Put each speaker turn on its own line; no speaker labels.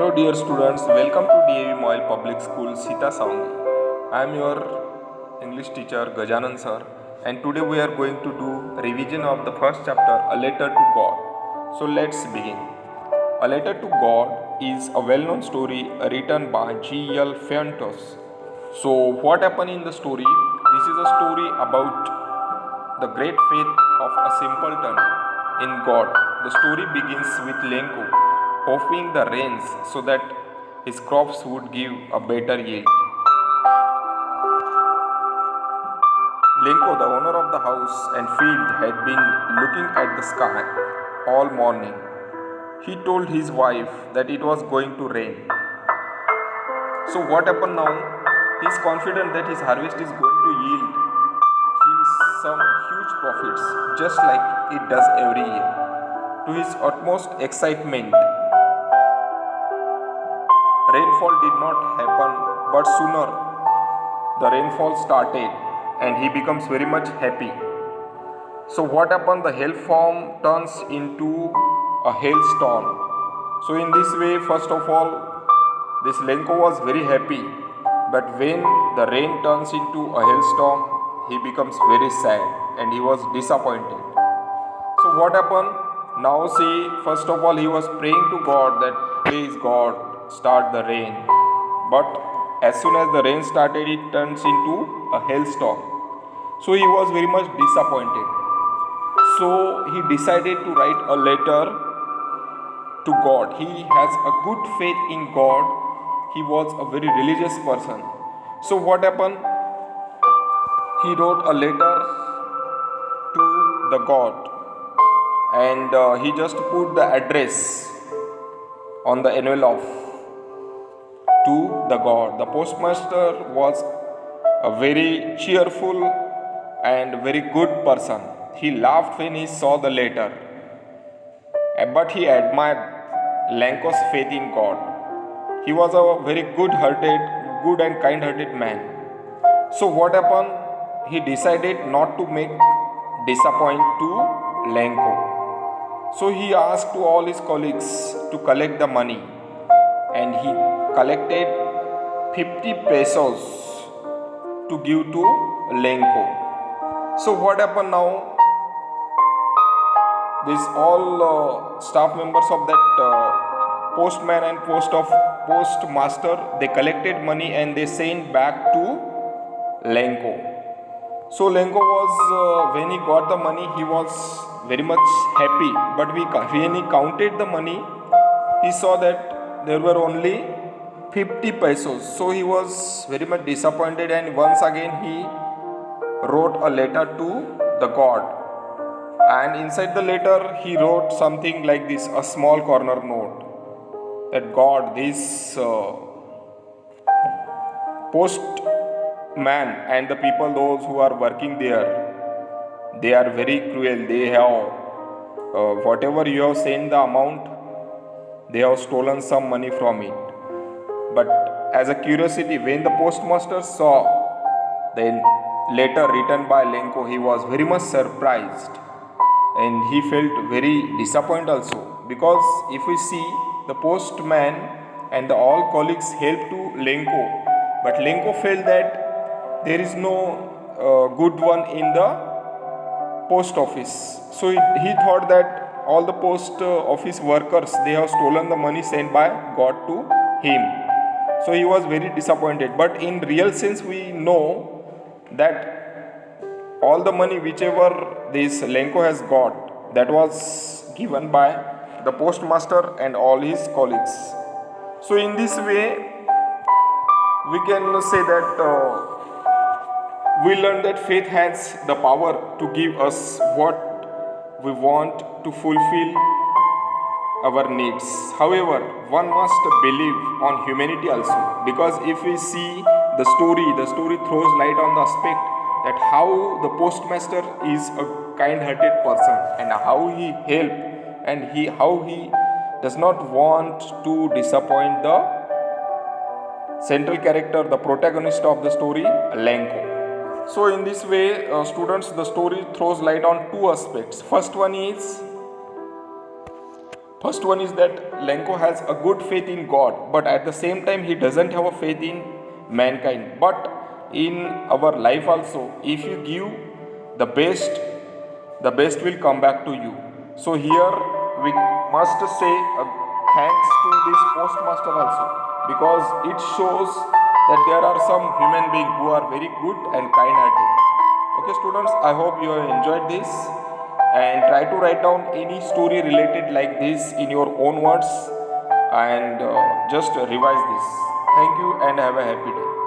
Hello dear students, welcome to DAV Moyle Public School Sita Saungi. I am your English teacher Gajanan sir, and today we are going to do revision of the first chapter, A Letter to God. So let's begin. A Letter to God is a well-known story written by G.L. Fuentes. So what happened in the story? This is a story about the great faith of a simpleton in God. The story begins with Lenko hoping the rains so that his crops would give a better yield. Lenko, the owner of the house and field, had been looking at the sky all morning. He told his wife that it was going to rain. So what happened now? He is confident that his harvest is going to yield him some huge profits, just like it does every year. To his utmost excitement, rainfall did not happen, but sooner the rainfall started and he becomes very much happy. So what happened? The hailstorm turns into a hailstorm. So in this way, first of all, this Lenko was very happy, but when the rain turns into a hailstorm, he becomes very sad and he was disappointed. So what happened? Now see, first of all, he was praying to God that please God start the rain. But as soon as the rain started, it turns into a hailstorm. So he was very much disappointed. So he decided to write a letter to God. He has a good faith in God. He was a very religious person. So what happened? He wrote a letter to the God, and he just put the address on the envelope to the God. The postmaster was a very cheerful and very good person. He laughed when he saw the letter, but he admired Lenko's faith in God. He was a very good and kind-hearted man. So what happened? He decided not to make disappoint to Lenko. So he asked to all his colleagues to collect the money, and he collected 50 pesos to give to Lenko. So what happened now? These all staff members of that postman and postmaster, they collected money and they sent back to Lenko. So Lenko was, when he got the money, he was very much happy. But when he counted the money, he saw that there were only 50 pesos. So he was very much disappointed, and once again he wrote a letter to the God. And inside the letter, he wrote something like this, a small corner note, that God, this postman and the people, those who are working there, they are very cruel. They have, whatever you have sent the amount, they have stolen some money from it. But as a curiosity, when the postmaster saw the letter written by Lenko, he was very much surprised. And he felt very disappointed also, because if we see, the postman and all colleagues helped to Lenko, but Lenko felt that there is no good one in the post office. So he thought that all the post office workers, they have stolen the money sent by God to him. So he was very disappointed. But in real sense, we know that all the money whichever this Lenko has got, that was given by the postmaster and all his colleagues. So in this way, we can say that we learn that faith has the power to give us what we want to fulfill our needs. However, one must believe on humanity also, because if we see the story throws light on the aspect that how the postmaster is a kind-hearted person, and how he helped, and how he does not want to disappoint the central character, the protagonist of the story, Lenko. So in this way, students, the story throws light on two aspects. First one is First one is that Lenko has a good faith in God, but at the same time he doesn't have a faith in mankind. But in our life also, if you give the best will come back to you. So here we must say thanks to this postmaster also, because it shows that there are some human beings who are very good and kind hearted. Okay students, I hope you have enjoyed this, and try to write down any story related like this in your own words, and just revise this. Thank you and have a happy day.